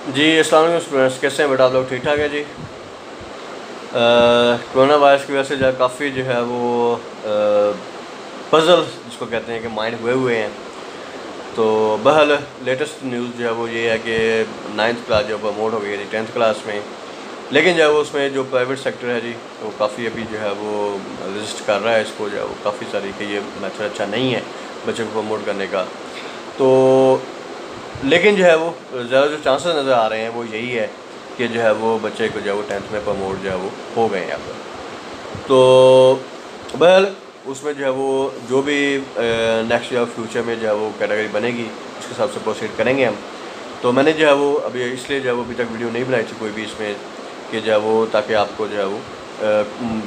जी अस्सलाम वालेकुम स्टूडेंट्स, कैसे हैं बेटा? आप लोग ठीक ठाक है जी। कोरोना वायरस की वजह से जो है काफ़ी जो है वो पज़ल जिसको कहते हैं कि माइंड हुए हुए हैं। तो बहरहाल लेटेस्ट न्यूज़ जो है वो ये है कि 9th क्लास जो प्रमोट हो गई है जी 10th क्लास में। लेकिन जो है वो उसमें जो प्राइवेट सेक्टर है जी वो काफ़ी अभी जो है वो रजिस्ट कर रहा है इसको, जो है वो काफ़ी सारी कि ये मेथड अच्छा नहीं है बच्चे को प्रमोट करने का। तो लेकिन जो है वो ज़्यादा जो चांसेस नज़र आ रहे हैं वो यही है कि जो है वो बच्चे को जो है वो 10th में प्रमोट जो है वो हो गए हैं अब। तो बहरहाल उसमें जो है वो जो भी नेक्स्ट जो फ्यूचर में जो है वो कैटेगरी बनेगी उसके हिसाब से प्रोसीड करेंगे हम। तो मैंने जो है वो अभी इसलिए जो है वो अभी तक वीडियो नहीं बनाई थी कोई भी इसमें कि जो है वो ताकि आपको जो है वो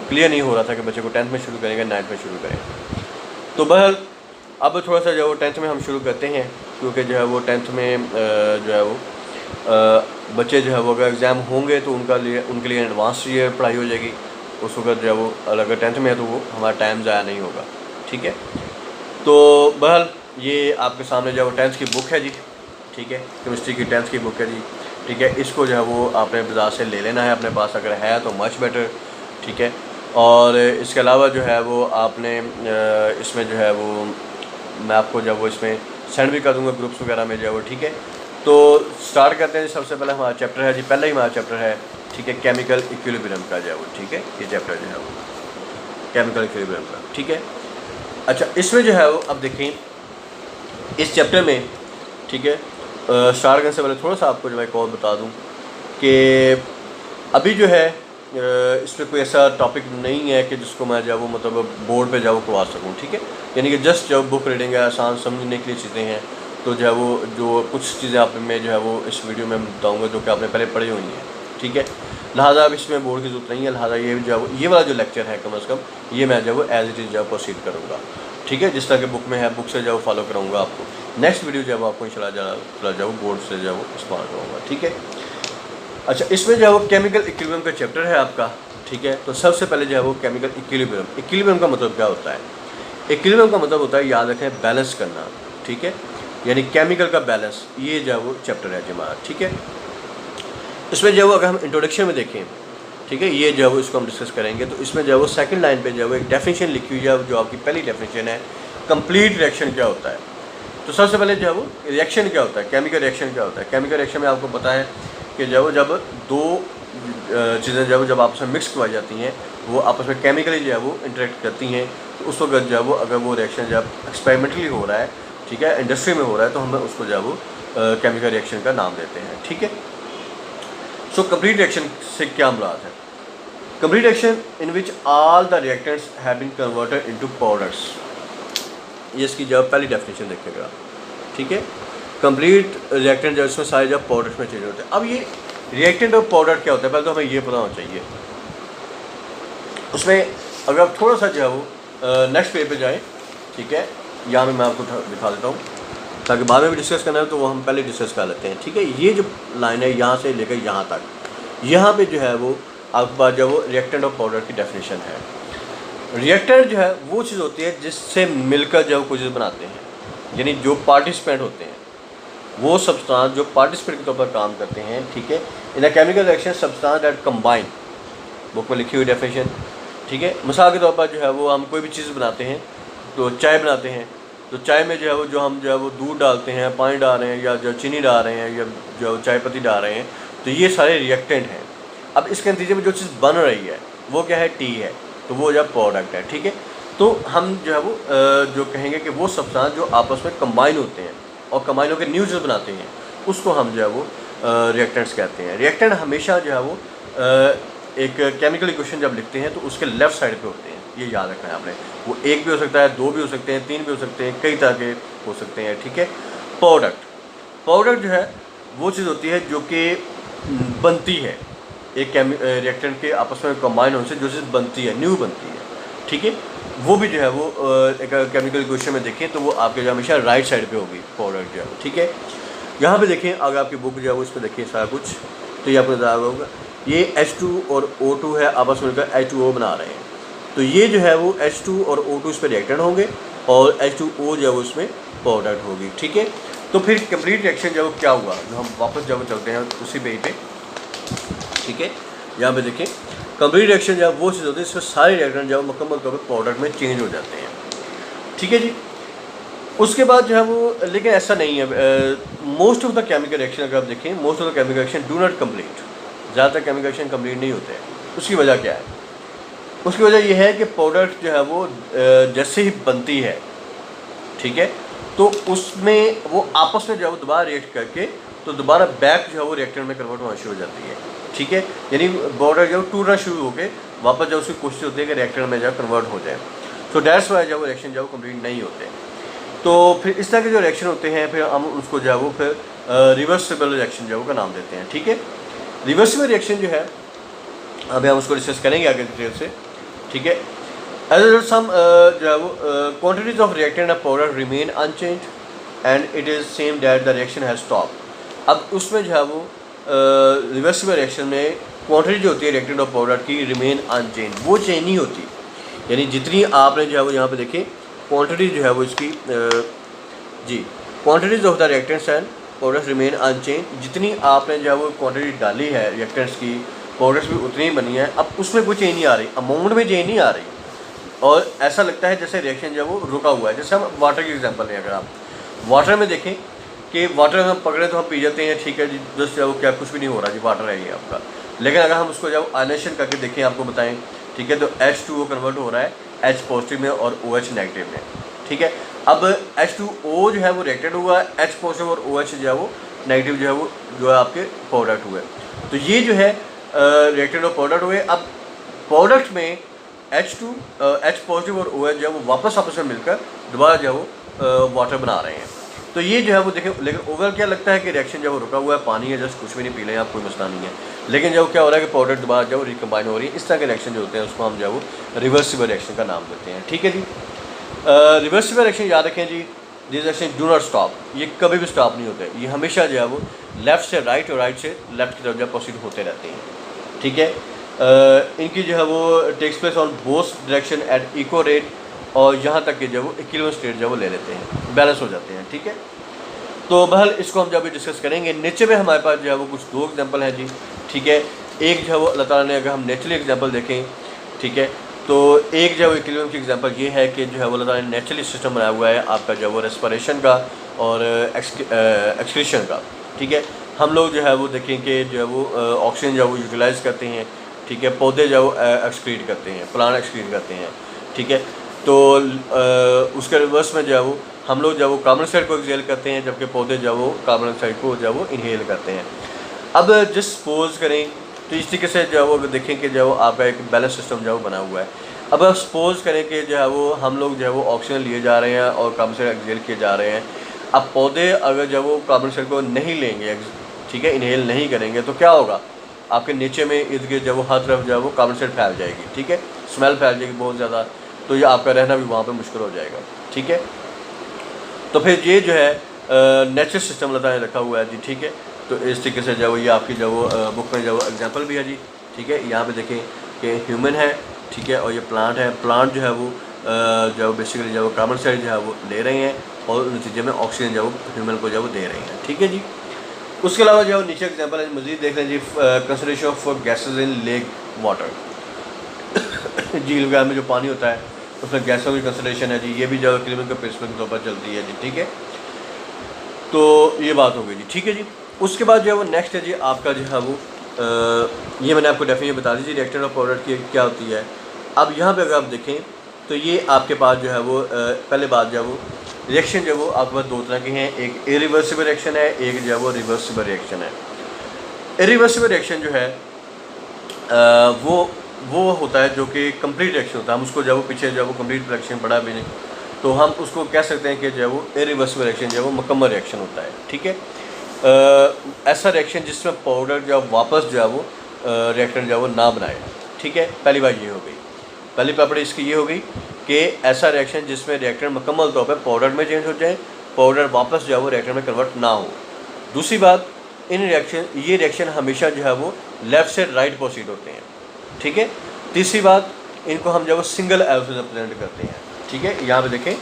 क्लियर नहीं हो रहा था कि बच्चे को 10th में शुरू करेंगे 9th में शुरू करेंगे। तो बहरहाल अब थोड़ा सा जो है वो 10th में हम शुरू करते हैं, क्योंकि जो है वो 10th में जो है वो बच्चे जो है वो अगर एग्ज़ाम होंगे तो उनके लिए एडवांस ये पढ़ाई हो जाएगी। उस वक्त जो है वो अगर 10th में है तो वो हमारा टाइम ज़ाया नहीं होगा, ठीक है। तो बहरहाल ये आपके सामने जो है वो 10th की बुक है जी, ठीक है, केमिस्ट्री की 10th की बुक है जी, ठीक है। इसको जो है वो आपने बाज़ार से ले लेना है अपने पास, अगर है तो मच बेटर, ठीक है। और इसके अलावा जो है वो आपने इसमें जो है वो मैं आपको जो है वो इसमें सेंड भी कर दूँगा ग्रुप्स वगैरह में जो है वो, ठीक है। तो स्टार्ट करते हैं जी। सबसे पहले हमारा चैप्टर है जी, पहले ही हमारा चैप्टर है, ठीक है, केमिकल इक्विलिब्रियम का जो है वो, ठीक है। ये चैप्टर जो है वो केमिकल इक्विलिब्रियम का, ठीक है। अच्छा, इसमें जो है वो अब देखें इस चैप्टर में, ठीक है, स्टार्ट करने से पहले थोड़ा सा आपको जो मैं एक और बता दूं कि अभी जो है इस पर कोई ऐसा टॉपिक नहीं है कि जिसको मैं जो वो मतलब बोर्ड पे जो वो करवा सकूं, ठीक है। यानी कि जस्ट जब बुक रीडिंग है, आसान समझने के लिए चीज़ें हैं। तो जो है वो जो कुछ चीज़ें आप में जो है वो इस वीडियो में बताऊँगा जो कि आपने पहले पढ़ी हुई हैं, ठीक है। लिहाजा अब इसमें बोर्ड की जरूरत नहीं है, लिहाजा ये जो है ये वाला जो लेक्चर है कम अज़ कम ये मैं जो है वो एज इट इज़ जो प्रोसीड करूँगा, ठीक है। जिस तरह के बुक में है बुक से जो फॉलो कराऊँगा आपको। नेक्स्ट वीडियो जो है वो आपको इंशाल्लाह जो बोर्ड से जो वो इस्तेमाल करूँगा, ठीक है। अच्छा, इसमें जो है वो केमिकल इक्विलिब्रियम का चैप्टर है आपका, ठीक है। तो सबसे पहले जो है वो केमिकल इक्विलिब्रियम का मतलब क्या होता है? इक्विलिब्रियम का मतलब होता है, याद रखें, बैलेंस करना, ठीक है। यानी केमिकल का बैलेंस, ये जो है वो चैप्टर है जी हमारा, ठीक है। इसमें जो है वो अगर हम इंट्रोडक्शन में देखें, ठीक है, ये जो है वो इसको हम डिस्कस करेंगे। तो इसमें जो है वो सेकंड लाइन पे जो है वो एक डेफिनेशन लिखी हुई है, जो आपकी पहली डेफिनेशन है, कंप्लीट रिएक्शन क्या होता है। तो सबसे पहले जो है वो रिएक्शन क्या होता है, केमिकल रिएक्शन क्या होता है। केमिकल रिएक्शन में आपको पता है कि जो है वो जब दो चीज़ें जो है जब आपस में मिक्स करवाई जाती हैं, वो आपस में केमिकली जो है वो इंटरेक्ट करती हैं। तो उस वक्त जो है वो अगर वो रिएक्शन जब एक्सपेरिमेंटली हो रहा है, ठीक है, इंडस्ट्री में हो रहा है, तो हम उसको जो है वो केमिकल रिएक्शन का नाम देते हैं, ठीक है। सो कंप्लीट रिएक्शन से क्या मुराद है? Complete reaction in which all the reactants have been converted into powders. ये इसकी जब पहली डेफिनेशन देखेगा, ठीक है। कंप्लीट रिएक्टेंट जो इसमें सारे जब पाउडर्स में चेंज होते हैं। अब ये रिएक्टेंट और पाउडर क्या होता है पहले तो हमें ये पता होना चाहिए। उसमें अगर आप थोड़ा सा जो है वो नेक्स्ट पेज पे जाए, ठीक है, यहाँ में मैं आपको दिखा देता हूँ ताकि बाद में भी डिस्कस करना है तो वो हम पहले डिस्कस कर लेते हैं, ठीक है। ये जो लाइन है यहाँ से लेकर यहाँ तक, यहाँ पे जो है वो आपके पास जो वो रिएक्टेंट और पाउडर की डेफिनेशन है। रिएक्टेंट जो है वो चीज़ होती है जिससे मिलकर जो कुछ चीज़ बनाते हैं, यानी जो पार्टिसिपेंट होते हैं, वो सब्सटेंस जो पार्टिसिपेंट के तौर पर काम करते हैं, ठीक है। In a chemical reaction substance that combine, book में लिखी हुई डेफिनेशन, ठीक है। मिसाल के तौर पर जो है वो हम कोई भी चीज़ बनाते हैं, तो चाय बनाते हैं, तो चाय में जो है वो जो हम जो है वो दूध डालते हैं, पानी डाल रहे हैं, या जो चीनी डाल रहे हैं, या जो चाय पत्ती डाल रहे हैं, तो ये सारे रिएक्टेंट हैं। अब इसके नतीजे में जो चीज़ बन रही है वो क्या है? टी है, तो वो जो प्रोडक्ट है, ठीक है। तो हम जो है वो जो कहेंगे कि वो सब्सटेंस जो आपस में कंबाइन होते हैं और कंबाइन होकर न्यू चीज़ बनाते हैं, उसको हम जो है वो रिएक्टेंट्स कहते हैं। रिएक्टेंट हमेशा जो है वो एक केमिकल इक्वेशन जब लिखते हैं तो उसके लेफ़्ट साइड पे होते हैं, ये याद रखना है आपने। वो एक भी हो सकता है, दो भी हो सकते हैं, तीन भी हो सकते हैं, कई तरह के हो सकते हैं, ठीक है। प्रोडक्ट जो है वो चीज़ होती है जो कि बनती है एक रिएक्टेंट के आपस में कंबाइन होने से, जो चीज़ बनती है, न्यू बनती है, ठीक है। वो भी जो है वो एक केमिकल इक्वेशन में देखें तो वो आपके जो हमेशा राइट साइड पे होगी प्रोडक्ट जो है, ठीक है। यहाँ पे देखें, अगर आपकी बुक जो है वो इस पर देखिए सारा कुछ, तो ये आपको नजर होगा ये H2 और O2 है, आपस में मिलकर H2O बना रहे हैं। तो ये जो है वो H2 और O2 इस पर रिएक्टेंट होंगे और H2O जो है वो इसमें प्रोडक्ट होगी, ठीक है। तो फिर कंप्लीट रिएक्शन जब क्या हुआ, जो हम वापस जब चलते हैं उसी पेज पे, ठीक है, यहाँ पे देखें कंप्लीट रिएक्शन जब वो चीज़ होती है इसमें सारे रिएक्टेंट जब मुकम्मल तौर पर प्रोडक्ट में चेंज हो जाते हैं, ठीक है जी। उसके बाद जो है वो, लेकिन ऐसा नहीं है, most of the chemical reaction अगर आप देखें, most of the chemical reaction do not complete, ज़्यादातर केमिकल रिएक्शन कंप्लीट नहीं होते हैं। उसकी वजह क्या है? उसकी वजह यह है कि प्रोडक्ट जो है वो जैसे ही बनती है, ठीक है, तो उसमें वो आपस में जो है वो दोबारा रिएक्ट करके तो दोबारा बैक जो है वो रिएक्टर में कन्वर्ट होना शुरू हो जाती है, ठीक है, यानी प्रोडक्ट जो टूटना शुरू होकर वापस जब उसकी कोशिश होती है कि रिएक्टर में जो कन्वर्ट हो जाए, तो दैट्स वाई जब वो रिएक्शन जो कंप्लीट नहीं होते। तो फिर इस तरह के जो रिएक्शन होते हैं फिर हम उसको जो है वो फिर रिवर्सिबल रिएक्शन जो है का नाम देते हैं, ठीक है। रिवर्सिबल रिएक्शन जो है अभी हम उसको डिस्कस करेंगे आगे डिटेल से, ठीक है। एज सम जो है वो quantities of reactant of powder remain unchange and it is same that the reaction has stop. अब उसमें जो है वो रिवर्सिबल रिएक्शन में क्वांटिटी जो होती है रिएक्टेंट ऑफ पाउडर की रिमेन अनचेंज, वो चेंज नहीं होती, यानी जितनी आपने जो है वो यहाँ पे देखें क्वांटिटी जो है वो इसकी जी quantities of the reactants and powders remain unchanged, जितनी आपने जो है वो क्वांटिटी डाली है रिएक्टेंट्स की, पाउडर्स भी उतनी ही बनी है, अब उसमें कोई चेंज नहीं आ रही, अमाउंट में चेंज नहीं आ रही, और ऐसा लगता है जैसे रिएक्शन जो है वो रुका हुआ है। जैसे हम वाटर की एग्जांपल लें, अगर आप वाटर में देखें कि वाटर हम पकड़े तो हम पी जाते हैं, ठीक है जी, जस्ट जो क्या कुछ भी नहीं हो रहा जी, वाटर है ये आपका, लेकिन अगर हम उसको जब आयनेशन करके देखें, आपको बताएं, ठीक है, तो H2O कन्वर्ट हो रहा है H पॉजिटिव में और OH नेगेटिव में, ठीक है। अब H2O जो है वो रिएक्टेड हुआ है, H पॉजिटिव और OH जो है वो नेगेटिव जो है आपके प्रोडक्ट हुए, तो ये जो है रिएक्टेड और प्रोडक्ट हुए। अब प्रोडक्ट में H पॉजिटिव और OH जो है वो वापस आपस में मिलकर दोबारा जो है वो वाटर बना रहे हैं, तो ये जो है वो देखें, लेकिन ओवरऑल क्या लगता है कि रिएक्शन जब वो रुका हुआ है, पानी है, जस्ट कुछ भी नहीं पी लें आप, कोई मसला नहीं है, लेकिन जब क्या हो रहा है कि प्रोडक्ट दोबारा जब रिकम्बाइन हो रही है, इस तरह के रिएक्शन जो होते हैं उसको हम जो है वो रिवर्सिबल रिएक्शन का नाम देते हैं, ठीक है जी। रिवर्सिबल रिएक्शन याद रखें जी, this reaction do not stop, ये कभी भी स्टॉप नहीं होते, ये हमेशा जो है वो लेफ़्ट से राइट और राइट से लेफ़्ट की तरफ जो प्रोसीड होते रहते हैं, ठीक है। इनकी जो है वो takes place on both direction at equal rate, और यहाँ तक कि जो वो इक्विलिब्रियम स्टेट जो वो ले लेते हैं, बैलेंस हो जाते हैं, ठीक है। तो बहरहाल इसको हम जब भी डिस्कस करेंगे। नीचे में हमारे पास जो है वो कुछ दो एग्जांपल हैं जी, ठीक है। एक जो है वो अल्लाह ताला ने, अगर हम नेचुरली एग्जांपल देखें, ठीक है, तो एक जो है वो इक्विलिब्रियम की एग्जांपल ये है कि जो है वो अल्लाह ताला ने नेचुरली सिस्टम बनाया हुआ है आपका जो है वो रेस्पिरेशन का और एक्सक्रीशन का, ठीक है। हम लोग जो है वो देखें कि जो है वो ऑक्सीजन जो है वो यूटिलाइज़ करते हैं, ठीक है, पौधे जो एक्सक्रीट करते हैं, प्लांट एक्सक्रीट करते हैं, ठीक है। तो उसके रिवर्स में जो है वो हम लोग जो है वो कार्बन डाइऑक्साइड को एक्सहेल करते हैं, जबकि पौधे जो है वो कार्बन डाइऑक्साइड को जो है वो इनहेल करते हैं। अब जिस सपोज करें तो इस तरीके से जो है वो देखें कि जो है वो आपका एक बैलेंस सिस्टम जो है वो बना हुआ है। अब सपोज करें कि जो है वो हम लोग जो है वो ऑक्सीजन लिए जा रहे हैं और कार्बन डाइऑक्साइड एक्सहेल किए जा रहे हैं। अब पौधे अगर जो है वो कार्बन डाइऑक्साइड को नहीं लेंगे, ठीक है, इनहेल नहीं करेंगे, तो क्या होगा, आपके नीचे में इर्द गिर्द जो वो हर तरफ जो है वो कार्बन डाइऑक्साइड फैल जाएगी, ठीक है, स्मेल फैल जाएगी बहुत ज़्यादा, तो ये आपका रहना भी वहाँ पे मुश्किल हो जाएगा, ठीक है। तो फिर ये जो है नेचुरल सिस्टम अल्लाह ताला ने रखा हुआ है जी, ठीक है। तो इस तरीके से जो वो ये आपकी जो वो बुक में जो एग्जांपल भी है जी, ठीक है। यहाँ पे देखें कि ह्यूमन है, ठीक है, और ये प्लांट है। प्लांट जो है वो जो बेसिकली जो कार्बन डाइऑक्साइड जो है वो ले रहे हैं और नतीजे में ऑक्सीजन जो ह्यूमन को जो वो दे रहे हैं, ठीक है जी। उसके अलावा जो नीचे एग्जांपल है मज़ीद देख लें जी, concentration of gases in lake water झील वगैरह में जो पानी होता है उसमें गैसों की कंसनट्रेशन है जी, ये भी जो क्लीनिक के प्रिंसिपल के तौर पर चलती है जी, ठीक है। तो ये बात हो गई जी, ठीक है जी। उसके बाद जो है वो नेक्स्ट है जी आपका जो है वो ये मैंने आपको डेफिनेशन बता दी जी रिएक्टेंट ऑफ पाउडर की क्या होती है। अब यहाँ पे अगर आप देखें तो ये आपके पास जो है वो पहले बात जो है वो रिएक्शन जो है वो आपके पास दो तरह के हैं, एक इरिवर्सिबल रिएक्शन है, एक जो है वो रिवर्सिबल रिएक्शन है। इरिवर्सिबल रिएक्शन जो है वो होता है जो कि कंप्लीट रिएक्शन होता है, हम उसको जो है वो पीछे जो है वो कंप्लीट रिएक्शन पढ़ा भी नहीं, तो हम उसको कह सकते हैं कि जो है वो इरिवर्सिबल रिएक्शन जो है वो मुकम्मल रिएक्शन होता है, ठीक है। ऐसा रिएक्शन जिसमें पाउडर जो है वापस जो है वो रिएक्टेंट जो है वो ना बनाए, ठीक है। पहली बात ये हो गई, पहली प्रॉपर्टी इसकी ये हो गई कि ऐसा रिएक्शन जिसमें रिएक्टेंट मुकम्मल तौर पर पाउडर में चेंज हो जाए, पाउडर वापस जो है वो रिएक्टेंट में कन्वर्ट ना हो। दूसरी बात, ये रिएक्शन हमेशा जो है वो लेफ़्ट से राइट प्रोसीड होते हैं, ठीक है। तीसरी बात, इनको हम जो है वो सिंगल एरो से रिप्रेजेंट करते हैं, ठीक है। यहाँ पे देखें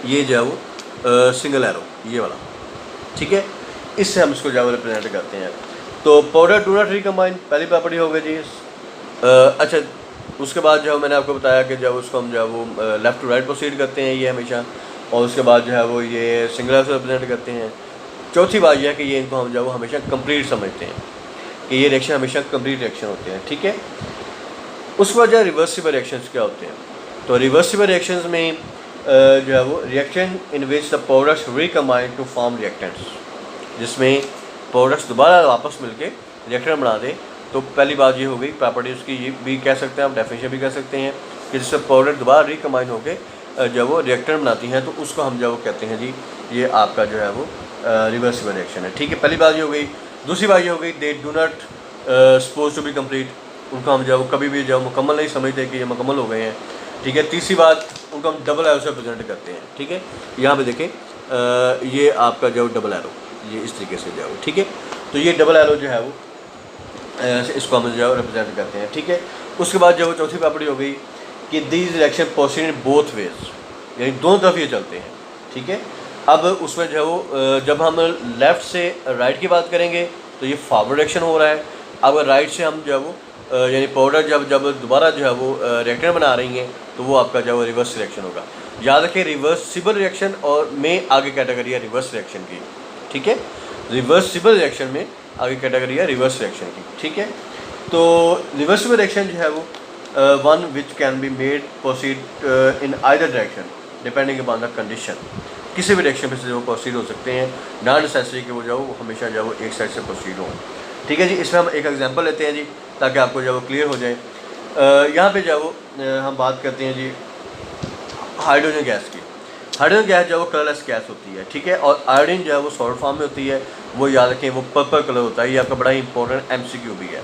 ये जो है वो सिंगल एरो, ये वाला, ठीक है, इससे हम इसको जो है रिप्रेजेंट करते हैं। तो पाउडर डू नॉट रिकम्बाइन पहली प्रॉपर्टी हो गई जी। अच्छा, उसके बाद जो है मैंने आपको बताया कि जब उसको हम जो है वो लेफ़्ट टू राइट प्रोसीड करते हैं ये हमेशा, और उसके बाद जो है वो ये सिंगुलर से रिप्रेजेंट करते हैं। चौथी बात यह है कि ये इनको हम जो है वो हमेशा कंप्लीट समझते हैं कि ये रिएक्शन हमेशा कंप्लीट रिएक्शन होते हैं, ठीक है। उसके बाद जो है रिवर्सिबल रिएक्शंस क्या होते हैं। तो रिवर्सिबल रिएक्शंस में जो है वो reaction in which the products recombine to form reactants, जिसमें प्रोडक्ट्स दोबारा वापस मिलके रिएक्टेंट बना दें। तो पहली बात ये हो गई प्रॉपर्टी उसकी, ये भी कह सकते हैं आप, डेफिनेशन भी कह सकते हैं कि जिससे प्रोडक्ट दोबारा रिकम्बाइन होकर जब वो रिएक्टेंट बनाती हैं तो उसको हम जब वो कहते हैं जी ये आपका जो है वो रिवर्सिबल रिएक्शन है, ठीक है। पहली बात ये हो गई। दूसरी बात ये हो गई they do not suppose to be complete, उनको हम जब कभी भी जब मुकम्मल नहीं समझते कि ये मुकम्मल हो गए हैं, ठीक है। तीसरी बात उनको हम डबल एरो से प्रेजेंट करते हैं, ठीक है। यहाँ पे देखें ये आपका जो डबल एरो ये इस तरीके से जाओ, ठीक है। तो ये डबल एरो जो है वो इसको हम जो है रिप्रेजेंट करते हैं, ठीक है। उसके बाद जो चौथी प्रॉपर्टी हो गई कि these reaction proceed in both ways, यानी दोनों तरफ ये चलते हैं, ठीक है। अब उसमें जो है वो जब हम लेफ़्ट से राइट की बात करेंगे तो ये फॉरवर्ड रिएक्शन हो रहा है। अब राइट से हम जो है वो यानी पाउडर जब दोबारा जो है वो रिएक्टेंट बना रही हैं तो वो आपका जो है वो रिवर्स रिएक्शन होगा। याद रखें रिवर्सिबल रिएक्शन और में आगे कैटेगरी है रिवर्स रिएक्शन की, ठीक है। रिवर्सिबल रिएक्शन में आगे कैटेगरी है रिवर्स रिएक्शन की, ठीक है। तो रिवर्सिबल रिएक्शन जो है वो one which can be made proceed in either direction depending upon the condition, किसी भी डायरेक्शन पे से वो प्रोसीड हो सकते हैं, नॉट नेसेसरी कि वो जो हमेशा जो वो एक साइड से प्रोसीड हो, ठीक है जी। इसमें हम एक एग्जांपल लेते हैं जी ताकि आपको जो वो क्लियर हो जाए। यहाँ पे जो वो हम बात करते हैं जी हाइड्रोजन गैस की। हाइड्रोजन गैस जो है वो कलरलेस गैस होती है, ठीक है। और आयोडीन जो है वो सॉलिड फॉर्म में होती है, वो याद रखें वो पर्पल कलर होता है। ये आपका बड़ा ही इंपॉर्टेंट MCQ भी है।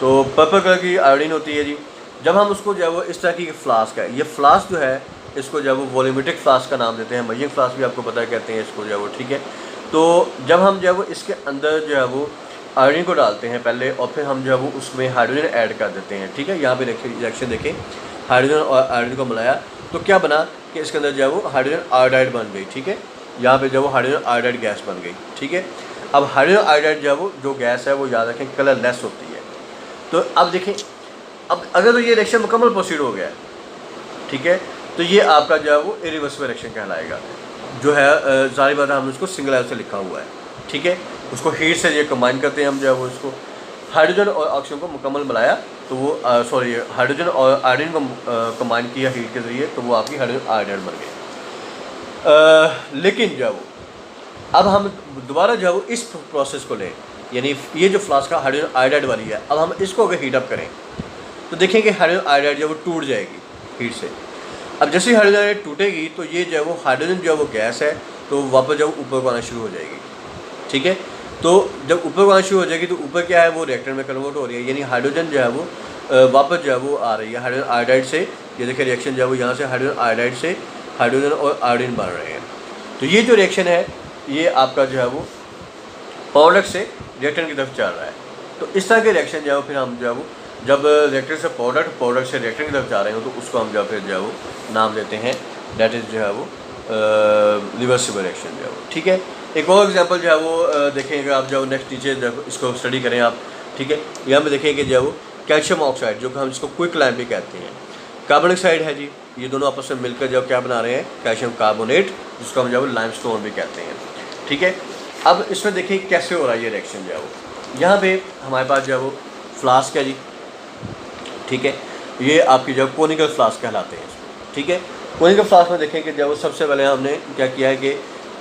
तो पर्पल कलर की आयोडीन होती है जी। जब हम उसको जो है वो इस तरह की फ्लास्क है, ये फ्लास्क जो है इसको जो है वो वॉल्यूमेट्रिक फ्लास्क का नाम देते हैं, मयिंग फ्लास्क भी आपको पता कहते हैं इसको जो है वो, ठीक है। तो जब हम जो है वो इसके अंदर जो है वो आयोडीन को डालते हैं पहले और फिर हम जो है वो उसमें हाइड्रोजन ऐड कर देते हैं, ठीक है। यहाँ पे रिएक्शन देखें, हाइड्रोजन और आयोडीन को मिलाया तो क्या बना कि इसके अंदर जो है वो हाइड्रोजन आयोडाइड बन गई, ठीक है। यहाँ पे जो है वो हाइड्रोजन आयोडाइड गैस बन गई, ठीक है। अब हाइड्रोजन आयोडाइड जो है वो जो गैस है वो याद रखें कलरलेस होती है। तो अब देखें, अब अगर तो ये रिएक्शन मुकम्मल प्रोसीड हो गया है, ठीक है, तो ये आपका जो है वो इरिवर्सिबल रिएक्शन कहलाएगा। जो है जारी बात है हमने उसको सिंगल एल से लिखा हुआ है, ठीक है। उसको हीट से ये कंबाइन करते हैं हम जो है वो इसको हाइड्रोजन और ऑक्सीजन को मुकम्मल मिलाया तो वो सॉरी हाइड्रोजन और आयोडीन को कंबाइन किया हीट के ज़रिए तो वो आपकी हाइड्रोजन आयोडाइड बन गई। लेकिन जो है वो अब हम दोबारा जो है वो इस प्रोसेस को लें, यानी ये जो फ्लास्क का हाइड्रोजन आयोडाइड वाली है, अब हम इसको अगर हीट अप करें तो देखें कि हाइड्रोजन आयोडाइड जो है वो टूट जाएगी हीट से। अब जैसे ही हाइड्रोजन आयोडाइड टूटेगी तो ये जो है वो हाइड्रोजन जो है वो गैस है तो वापस जो ऊपर को आना शुरू हो जाएगी, ठीक है। तो जब ऊपर को आना शुरू हो जाएगी तो ऊपर क्या है वो रिएक्टर में कन्वर्ट हो रही है, यानी हाइड्रोजन जो है वो वापस जो है वो आ रही है हाइड्रोजन आयोडाइड से। ये देखिए रिएक्शन जो है वो यहाँ से हाइड्रोजन आयोडाइड से हाइड्रोजन और आयोडीन बन रहे हैं। तो ये जो रिएक्शन है ये आपका जो है वो प्रोडक्ट से रिएक्टेंट की तरफ चल रहा है। तो इस तरह के रिएक्शन जो है फिर हम जो है वो जब रिएक्टर से प्रोडक्ट से रिएक्टेंट की तरफ जा रहे हो तो उसको हम जो फिर जो है वो नाम देते हैं डेट इज़ जो है वो रिवर्सिबल रिएक्शन जो है वो, ठीक है। एक और एग्जांपल जो है वो देखेंगे आप जो नेक्स्ट नीचे इसको स्टडी करें आप, ठीक है। यहाँ पे देखेंगे जो है वो कैल्शियम ऑक्साइड जो कि हम इसको क्विक लाइम भी कहते हैं, कार्बन डाइऑक्साइड है जी, ये दोनों आपस में मिलकर जब क्या बना रहे हैं कैल्शियम कार्बोनेट जिसको हम जो है लाइमस्टोन भी कहते हैं, ठीक है। अब इसमें देखिए कैसे हो रहा है ये रिएक्शन जो है वो। यहाँ पे हमारे पास जो है वो फ्लास्क है जी, ठीक है। ये आपकी जो कोनिकल फ्लास्क कहलाते हैं इसमें, ठीक है। कोनिकल फ्लास्क में देखें कि जब सबसे पहले हमने क्या किया है कि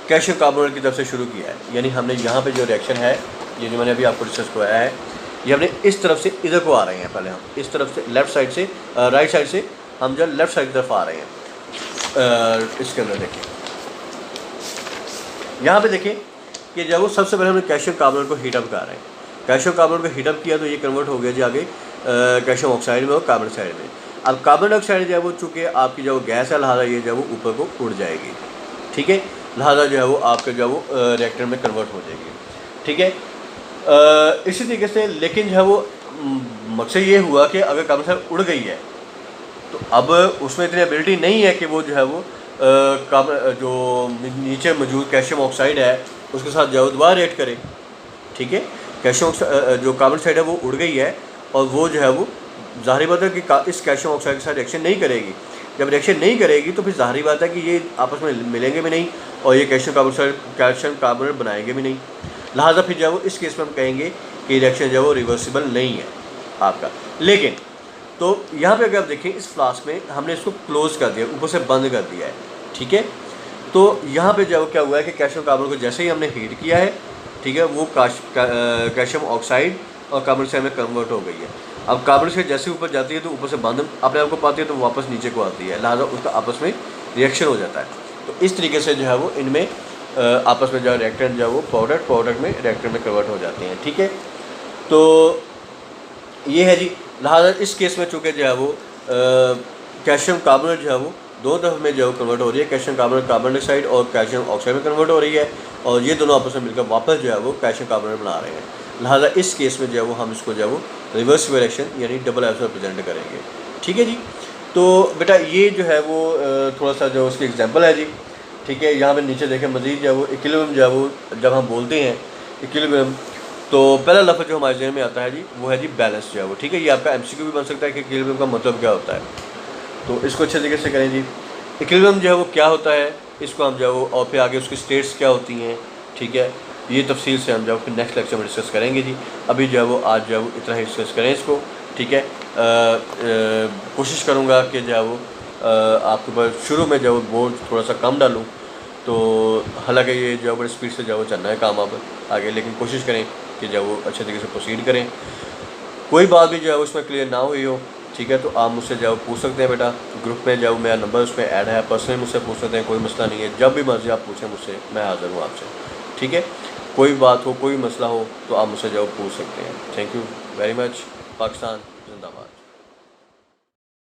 कैल्शियम कार्बोनेट की तरफ से शुरू किया है, यानी हमने यहाँ पे जो रिएक्शन है ये जो मैंने अभी आपको डिस्कस कराया है ये हमने इस तरफ से इधर को आ रहे हैं। पहले हम इस तरफ से लेफ़्ट साइड से राइट साइड से हम जो लेफ़्ट साइड की तरफ आ रहे हैं। इसके अंदर देखें, यहाँ पे देखें कि जब वो सबसे पहले हमने कैल्शियम कार्बोनेट को हीटअप कर रहे हैं। कैल्शियम कार्बोनेट को हीटअप किया तो ये कन्वर्ट हो गया जी आगे कैल्शियम ऑक्साइड में और कार्बन डाइऑक्साइड में। अब कार्बन डाइऑक्साइड जो है वो चूँकि आपकी जो गैस है लिहाजा ये जो है वो ऊपर को उड़ जाएगी, ठीक है। लिहाजा जो है वो आपके जो है वो रिएक्टर में कन्वर्ट हो जाएगी, ठीक है। इसी तरीके से लेकिन जो है वो मकसद ये हुआ कि अगर कार्बन डाइऑक्साइड उड़ गई है तो अब उसमें इतनी एबिलिटी नहीं है कि वो जो है वो जो नीचे मौजूद कैल्शियम ऑक्साइड है उसके साथ जो दोबारा रिएक्ट करे, ठीक है। कैल्शियम जो कार्बन डाइऑक्साइड है वो उड़ गई है और वो जो है वो ज़ाहिर बात है कि इस कैल्शियम ऑक्साइड के साथ रिएक्शन नहीं करेगी। जब रिएक्शन नहीं करेगी तो फिर ज़ाहिर बात है कि ये आपस में मिलेंगे भी नहीं और ये कैल्शियम कार्बोनेट बनाएंगे भी नहीं। लिहाजा फिर जो है वो इस केस में हम कहेंगे कि रिएक्शन जो है वो रिवर्सिबल नहीं है आपका। लेकिन तो यहाँ पे अगर आप देखें इस फ्लास्क में हमने इसको क्लोज़ कर दिया, ऊपर से बंद कर दिया है, ठीक है। तो यहाँ पे जो क्या हुआ है कि कैल्शियम कार्बन को जैसे ही हमने हीट किया है, ठीक है, वो कैल्शियम ऑक्साइड और कार्बन डाइऑक्साइड में कन्वर्ट हो गई है। अब कार्बन डाइऑक्साइड जैसे ऊपर जाती है तो ऊपर से बंद अपने आप को पाती है तो वापस नीचे को आती है, लिहाजा उसका आपस में रिएक्शन हो जाता है। तो इस तरीके से जो है वो इनमें आपस में जो रिएक्टेंट जो है वो प्रोडक्ट में रिएक्टर में कन्वर्ट हो जाते हैं, ठीक है। तो ये है जी। लिहाजा इस केस में चूँकि जो है वो कैल्शियम कार्बोनेट जो है वो दो तरफ में जो है कन्वर्ट हो रही है, कैल्शियम कार्बोनेट कार्बन डाइऑक्साइड और कैल्शियम ऑक्साइड में कन्वर्ट हो रही है और ये दोनों आपस में मिलकर वापस जो है वो कैल्शियम कार्बोनेट बना रहे हैं। लिहाजा इस केस में जो है वो हम इसको जो है वो रिवर्सिबल रिएक्शन यानी डबल एब्सो प्रेजेंट करेंगे, ठीक है जी। तो बेटा ये जो है वो थोड़ा सा जो उसकी एग्जांपल है जी, ठीक है। यहाँ पे नीचे देखें मज़ीद जो है वो इक्विलिब्रियम जो है वो जब हम बोलते हैं इक्विलिब्रियम तो पहला लफ्ज़ जो हमारे जहन में आता है जी वो है जी बैलेंस जो है वो, ठीक है। ये आपका एमसीक्यू भी बन सकता है कि इक्विलिब्रियम का मतलब क्या होता है, तो इसको अच्छे तरीके से करें जी। इक्विलिब्रियम जो है वो क्या होता है, इसको हम जो है वो और फिर आगे उसकी स्टेट्स क्या होती हैं, ठीक है। ये तफसील से हम जो है नेक्स्ट लेक्चर में डिस्कस करेंगे जी। अभी जो है वो आज जो है वो इतना ही डिस्कस करें इसको, ठीक है। कोशिश करूँगा कि जो है वो आपके ऊपर शुरू में जो है बोझ थोड़ा सा कम डालूँ, तो हालांकि ये जो है बड़ी स्पीड से जो है वो चलना है काम अब आगे, लेकिन कोशिश करें कि जो वो अच्छे तरीके से प्रोसीड करें। कोई बात भी जो है उसमें क्लियर ना हुई हो, ठीक है, तो आप मुझसे जो पूछ सकते हैं बेटा। ग्रुप में जो मेरा नंबर उसमें ऐड है, पर्सनली मुझसे पूछ सकते हैं, कोई मसला नहीं है। जब भी मर्जी आप पूछें मुझसे, मैं हाज़िर हूँ आपसे, ठीक है। कोई बात हो, कोई मसला हो तो आप मुझसे जो पूछ सकते हैं। Thank you very much. Pakistan जिंदाबाद।